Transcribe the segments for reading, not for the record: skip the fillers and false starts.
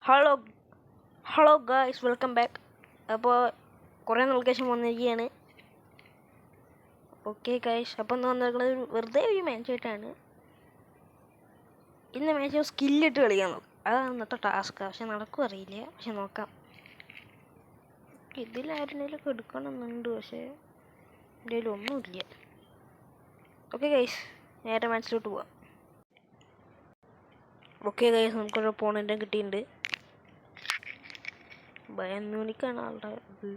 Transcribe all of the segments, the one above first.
Hello hello guys, welcome back. അപ്പോൾ കുറേ നാൾക്ക് ശേഷം വന്നിരിക്കുകയാണ്. ഓക്കെ ഗായ്സ്, അപ്പം എന്ന് വന്നിരിക്കുന്നത് വെറുതെ ഒരു മാച്ചായിട്ടാണ്. ഇന്ന് മാച്ച് സ്കില്ലിട്ട് കളിക്കാൻ നോക്കും. അതാണ് ഇന്നത്തെ ടാസ്ക്. പക്ഷെ നടക്കും അറിയില്ല, പക്ഷെ നോക്കാം. ഇതിലാരുന്നേലൊക്കെ എടുക്കണമെന്നുണ്ട്, പക്ഷേ എൻ്റെ ഒന്നുമില്ല. ഓക്കെ ഗൈസ്, നേരെ മാച്ചിലോട്ട് പോവാം. ഓക്കെ ഗൈസ്, നമുക്കൊരു ഓപ്പോണൻറ്റ് കിട്ടിയിട്ടുണ്ട്. ബയൺ മ്യൂണിക്കാണ് ആളുടെ ഇത്.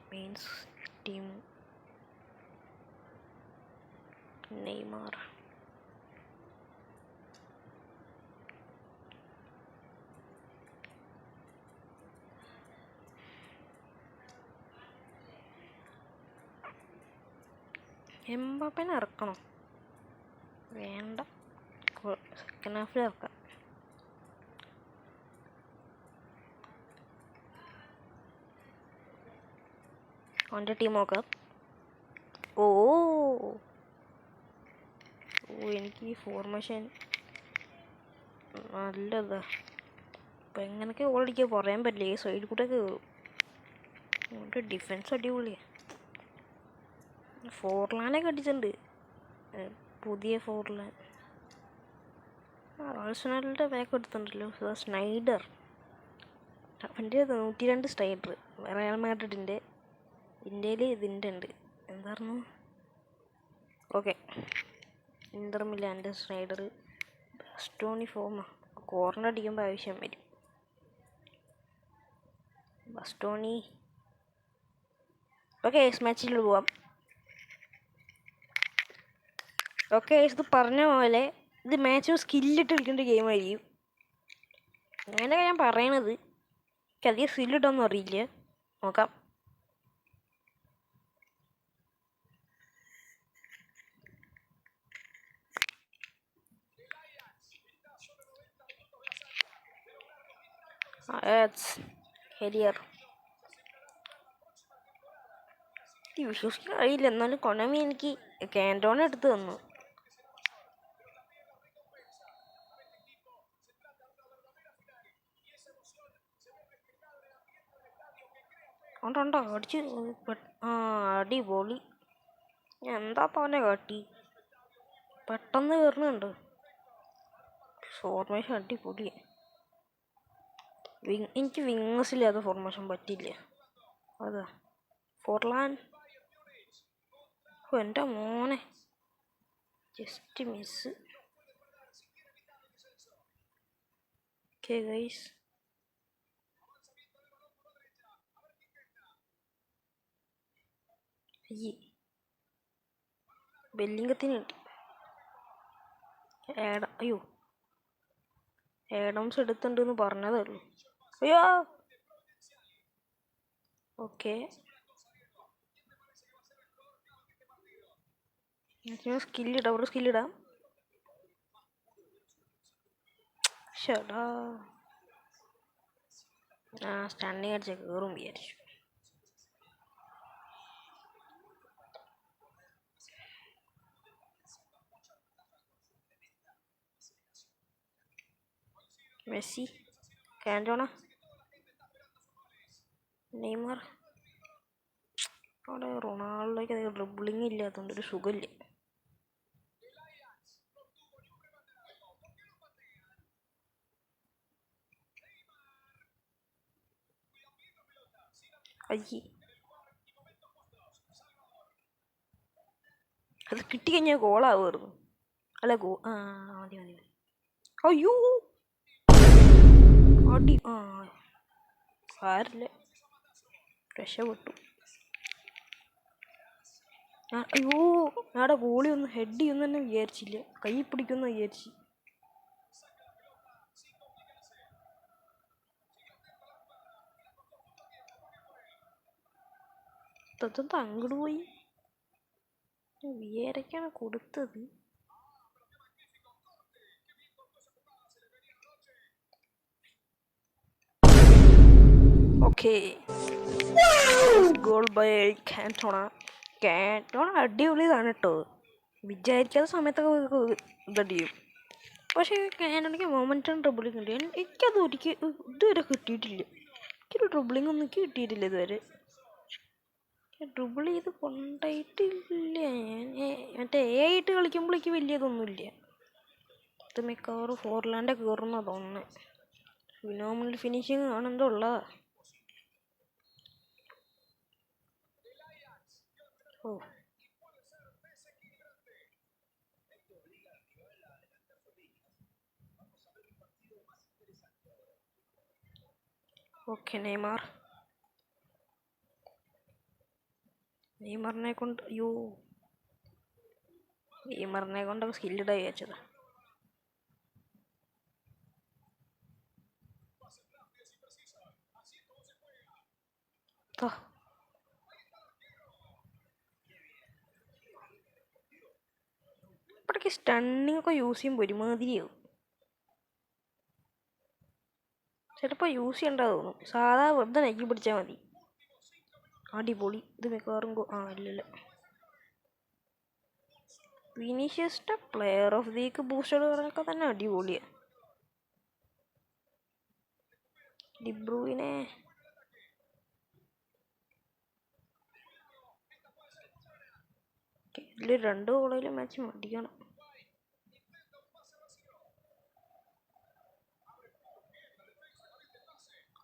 Means team Neymar. എംബാപ്പേനെ ഇറക്കണോ? വേണ്ട, സെക്കൻഡ് ഹാഫിൽ ഇറക്കാം. അവൻ്റെ ടീം നോക്കാം. ഓ എനിക്ക് ഈ ഫോർമേഷൻ നല്ലതാ. അപ്പം എങ്ങനെയൊക്കെ ഓടിക്കുക പറയാൻ പറ്റില്ല. ഈ സൈഡിൽ കൂടെ കയറും. അവൻ്റെ ഡിഫൻസ് അടിപൊളിയാണ്. ഫോർലാനൊക്കെ അടിച്ചിട്ടുണ്ട്, പുതിയ ഫോർലാൻ. ആഴ്സണലിൻ്റെ ബാക്ക് എടുത്തിട്ടുണ്ടല്ലോ, സ്നൈഡർ. അവൻ്റെ 102 സ്ട്രൈഡർ. റയൽ മാഡ്രിഡിൻ്റെ. ഇന്ത്യയിൽ ഇതിൻ്റെ ഉണ്ട്, എന്തായിരുന്നു? ഓക്കെ, ഇന്റർ മിലാൻ്റെ സ്നൈഡർ. ബസ്റ്റോണി ഫോമാ. കോർണർ അടിക്കുമ്പോൾ ആവശ്യം വരും. ബസ്റ്റോണി. ഓക്കെ, മാച്ചിൽ പോവാം. ഓക്കെ, ഇത് പറഞ്ഞ പോലെ ഇത് മാച്ച് സ്കില്ലിട്ട് കളിക്കേണ്ട ഗെയിമായിരിക്കും. അങ്ങനെയൊക്കെ ഞാൻ പറയണത്. എനിക്ക് അധികം സ്കില്ലിട്ടൊന്നും അറിയില്ല. നോക്കാം. ഹെരിയർ. വിശ്വസിക്കാൻ കഴിയില്ല, എന്നാലും കൊണമി എനിക്ക് കാൻറ്റോണ എടുത്ത് തന്നു. ഉണ്ടോ അടിച്ച്. അടിപൊളി. എന്താ അവനെ കാട്ടി പെട്ടെന്ന് കയറുന്നുണ്ട്. ഫോർമേഷൻ അടിപൊളി. എനിക്ക് വിങ്ങസില്ലാത്ത ഫോർമേഷൻ പറ്റില്ല. അതാ ഫോർലാൻ. എൻ്റെ മോനെ, ജസ്റ്റ് മിസ്. ഓക്കെ ഗൈസ്, ബെല്ലിംഗത്തിന് കിട്ടി. അയ്യോ, ഏഡംസ് എടുത്തിട്ടുണ്ടെന്ന് പറഞ്ഞതല്ലോ. അയ്യോ. ഓക്കെ, സ്കില്ലിടാം. അവിടെ സ്കില്ലിടാം. ഷടാ, സ്റ്റാൻഡിങ് അടിച്ച കയറും വിചാരിച്ചു. Messi, Cantona, Neymar. അവിടെ റൊണാൾഡോയ്ക്ക് അത് ഡ്രിബിളിങ് ഇല്ലാത്തതുകൊണ്ട് ഒരു സുഖമില്ല. അയ്യേ, അത് കിട്ടിക്കഴിഞ്ഞാൽ ഗോളാവുമായിരുന്നു. അല്ല മതി. അയ്യോ, അടി. സാരില്ല, രക്ഷപ്പെട്ടു. അയ്യോ, ഞാടെ ഗോളി ഒന്ന് ഹെഡ് ചെയ്യുമെന്ന് തന്നെ വിചാരിച്ചില്ല. കൈ പിടിക്കുമെന്ന് വിചാരിച്ചു. തത്ത അങ്ങോട്ട് പോയി. വിയരക്കാണ് കൊടുത്തത്. Okay, goal by Cantona. Cantona അടിപൊളിയാണ് കേട്ടോ. വിചാരിക്കാത്ത സമയത്തൊക്കെ ഇതടിയും. പക്ഷേ എനിക്ക് മൊമെൻറ്റം ട്രിബിളിങ് ഉണ്ട്. എനിക്കത് ഒരിക്കലും ഇതുവരെ കിട്ടിയിട്ടില്ല. എനിക്കൊരു ട്രിബിളിങ് ഒന്നും കിട്ടിയിട്ടില്ല ഇതുവരെ. ട്രിബിൾ ചെയ്ത് കൊണ്ടായിട്ടില്ല. ഞാൻ മറ്റേ ആയിട്ട് കളിക്കുമ്പോഴേക്ക് വലിയതൊന്നുമില്ല. ഇത് മിക്കവാറും ഫോർലാൻഡ് കയറുന്ന തോന്നുന്നത്. ഫിനോമിനൽ ഫിനിഷിങ് ആണെന്തോ ഉള്ളതാ. ഓ ഓക്കെ. നെയ്മറിനെ കൊണ്ട് നെയ്മറിനെ കൊണ്ടൊക്കെ സ്കില്ലിടായി വെച്ചതാ. ഇപ്പോഴൊക്കെ സ്റ്റണ്ണിങ് ഒക്കെ യൂസ് ചെയ്യുമ്പോൾ ഒരുമാതിരിയാവും. ചിലപ്പോൾ യൂസ് ചെയ്യേണ്ടത് തോന്നും. സാധാ വെറുതെ നക്കി പിടിച്ചാൽ മതി. അടിപൊളി. ഇത് മിക്കവാറും ഇല്ലല്ല. വിനീഷ്യസിന്റെ player of the week boosted പറഞ്ഞൊക്കെ തന്നെ അടിപൊളിയാണ്. ഡിബ്രൂവിനെ ഇതിൽ 2 ഗോളിലും മാച്ച് മടിക്കണം.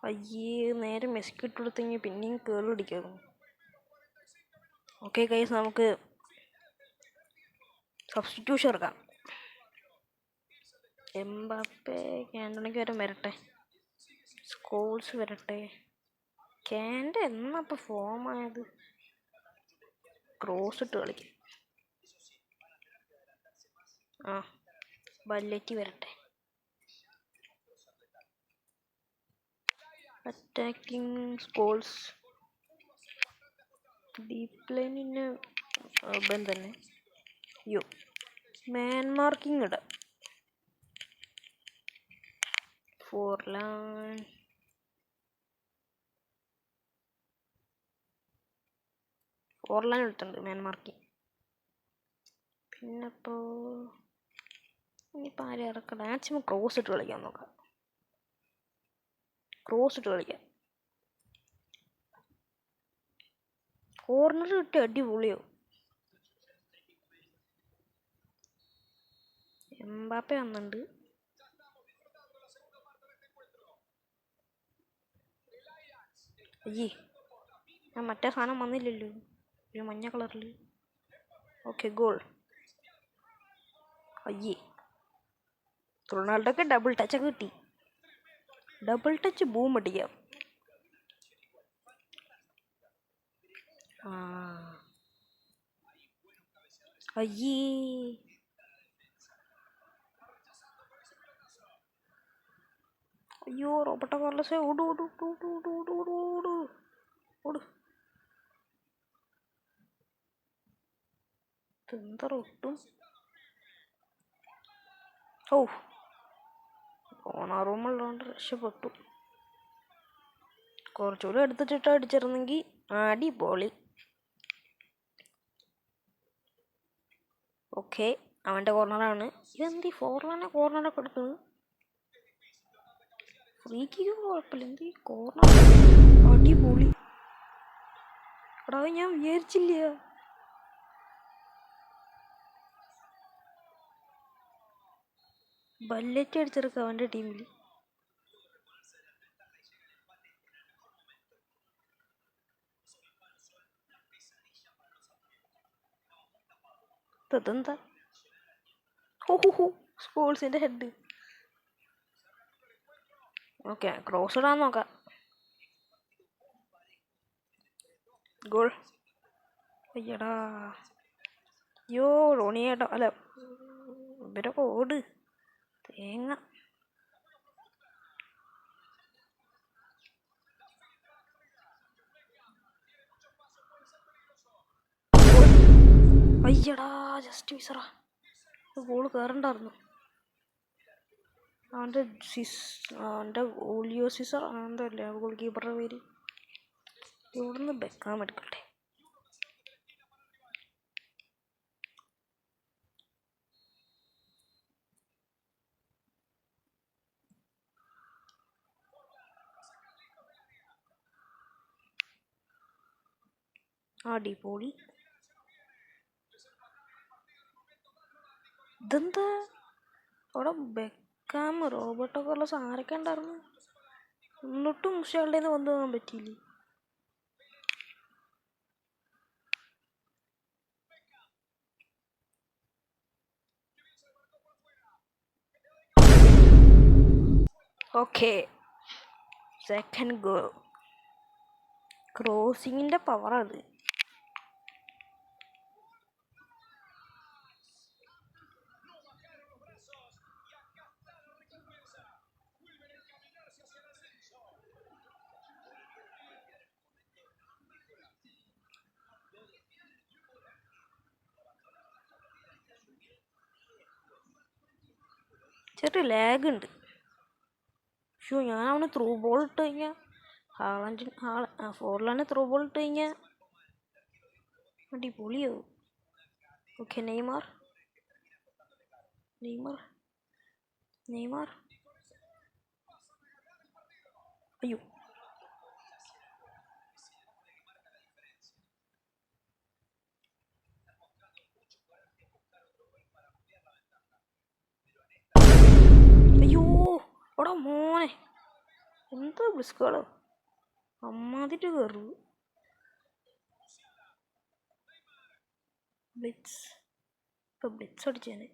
അയ്യേ, നേരെ മെസ്സിക്ക് ഇട്ട് കൊടുത്തെങ്കിൽ പിന്നെയും കേൾ അടിക്കായിരുന്നു. ഓക്കെ ഗൈസ്, നമുക്ക് സബ്സ്റ്റിറ്റ്യൂഷൻ ഇറക്കാം. എംബാപ്പെ ക്യാൻറ്റണിക്ക് വരെ വരട്ടെ. സ്കോൾസ് വരട്ടെ. ക്യാൻ്റെ എന്നപ്പോൾ ഫോമായത്? ക്രോസ് ഇട്ട് കളിക്കും. ബല്ലറ്റി വരട്ടെ. Attacking Scholes. ഡീപ്പ് ലൈനിന് അർബൻ തന്നെ. മാൻ മാർക്കിംഗ് ഇടാം. ഫോർലാൻ എടുത്തുണ്ട് മാൻ മാർക്കിംഗ്. പിന്നെപ്പോൾ ഇനിയിപ്പോൾ ആരും ഇറക്കണ്ട. മാക്സിമം ക്രോസ് ഇട്ട് കളിക്കാൻ നോക്കാം. കോർണർ കിട്ടി അടിപൊളിയോ. എംബാപ്പെ വന്നിട്ടുണ്ട്. അയ്യേ, ഞാൻ മറ്റേ സാധനം വന്നില്ലല്ലോ, ഒരു മഞ്ഞ കളറിൽ. Okay, goal. അയ്യേ, റൊണാൾഡോക്ക് ഡബിൾ ടച്ച് ഒക്കെ കിട്ടി. ഡബിൾ ടച്ച് ബൂം അടിക്കാം. അയ്യേ, അയ്യോ, റോബർട്ടോ കാർലോസേ ഓട്. ഒട്ടും ഓണാറൂമുള്ളതുകൊണ്ട് രക്ഷപ്പെട്ടു. കുറച്ചുകൂടി എടുത്തിട്ട് അടിച്ചിരുന്നെങ്കിൽ അടിപൊളി. ഓക്കെ, അവൻ്റെ കോർണറാണ്. ഇതെന്ത് ഫോർലാനെ കോർണറൊക്കെ എടുക്കുന്നത്? ഫ്രീ കിക്ക് കുഴപ്പമില്ല, എന്ത് ഈ കോർണർ അടിപൊളി. എടാ, ഞാൻ വിചാരിച്ചില്ല. ബല്ലറ്റ് അടിച്ചെടുക്കുക അവൻ്റെ ടീമിൽ. ഇതെന്താ? സ്കോൾസിൻ്റെ ഹെഡ്. ഓക്കെ, ക്രോസ് ഇടാൻ നോക്കാം. ഗോൾ. അയ്യടാ, റോണിയേട്ടോ അല്ല, ഇവരൊക്കെ ഓട് തേങ്ങ. അയ്യടാ, ജസ്റ്റ് മിസ്സറാ. ഗോൾ കയറണ്ടായിരുന്നു. അവൻ്റെ ഓലിയോ സിസർ അങ്ങനത്തെ അല്ലേ ഗോൾ കീപ്പറുടെ പേര്. ഇവിടുന്ന് ബെക്കാം എടുക്കട്ടെ. അടിപൊളി. ഇതെന്താ അവിടെ ബെക്കാം റോബർട്ടൊക്കെ ഉള്ള സാരൊക്കെ ഉണ്ടായിരുന്നു. എന്നിട്ടും മുഷയാളുടെ നിന്ന് വന്നു പോകാൻ പറ്റിയില്ലേ? Okay, second goal. ക്രോസിങ്ങിൻ്റെ പവറത്. ചെറിയ ലാഗ് ഉണ്ട്. ഷോ, ഞാൻ അവന് ത്രൂ ബോൾ ഇട്ട് കഴിഞ്ഞാൽ ഫോർലാൻഡ് ത്രൂ ബോൾ ഇട്ട് കഴിഞ്ഞാൽ അടിപൊളിയാവും. Okay, Neymar. അയ്യോ, അയ്യോ, എടാ മോനെ, എന്താ ബ്ലിസ്കളോ അമ്മാതിട്ട് കയറു. ബ്ലിറ്റ്സ് അടിച്ചേനെ.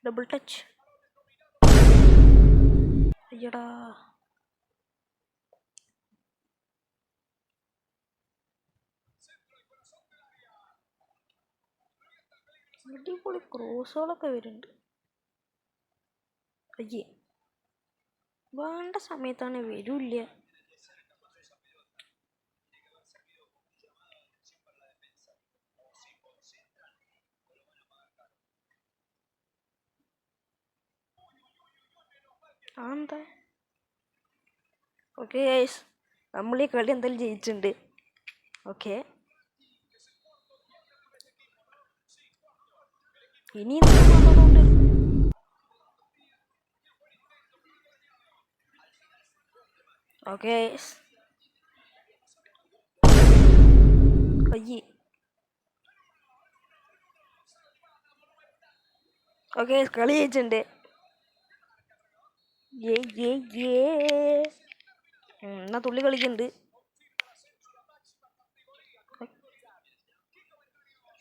Double touch. അയ്യടാ, അടിപൊളി ക്രോസുകളൊക്കെ വരുന്നുണ്ട്. അയ്യേ, വേണ്ട സമയത്താണ് വരൂല്ല. എന്താ? ഓക്കെ ഗൈസ്, നമ്മൾ ഈ കളി എന്തായാലും ജയിച്ചിട്ടുണ്ട്. ഓക്കെ, ഇനി എന്തുകൊണ്ട് ഓക്കെ അയ്യേ. ഓക്കെ, കളി ജയിച്ചിട്ടുണ്ട്. എന്നാ തുള്ളി കളിക്കുന്നുണ്ട്.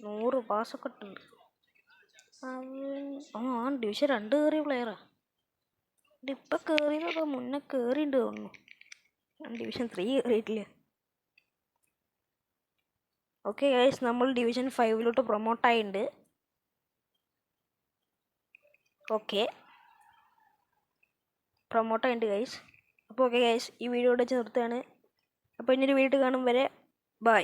100 പാസ്സൊക്കെ ഇട്ടുണ്ട്. ഡിവിഷൻ 2 കയറിയ പ്ലെയറാ. ഇപ്പം കയറിയതൊക്കെ മുന്നേ കയറിയിട്ട് തോന്നുന്നു. ഡിവിഷൻ 3 കയറിയിട്ടില്ല. ഓക്കെ ഗൈസ്, നമ്മൾ ഡിവിഷൻ 5 പ്രൊമോട്ടായിട്ടുണ്ട്. ഓക്കെ, പ്രൊമോട്ടായിട്ടുണ്ട് ഗൈസ്. അപ്പോൾ ഓക്കെ ഗൈസ്, ഈ വീഡിയോ വെച്ച് നിർത്തുകയാണ്. അപ്പോൾ ഇനിയൊരു വീഡിയോ കാണും വരെ ബൈ.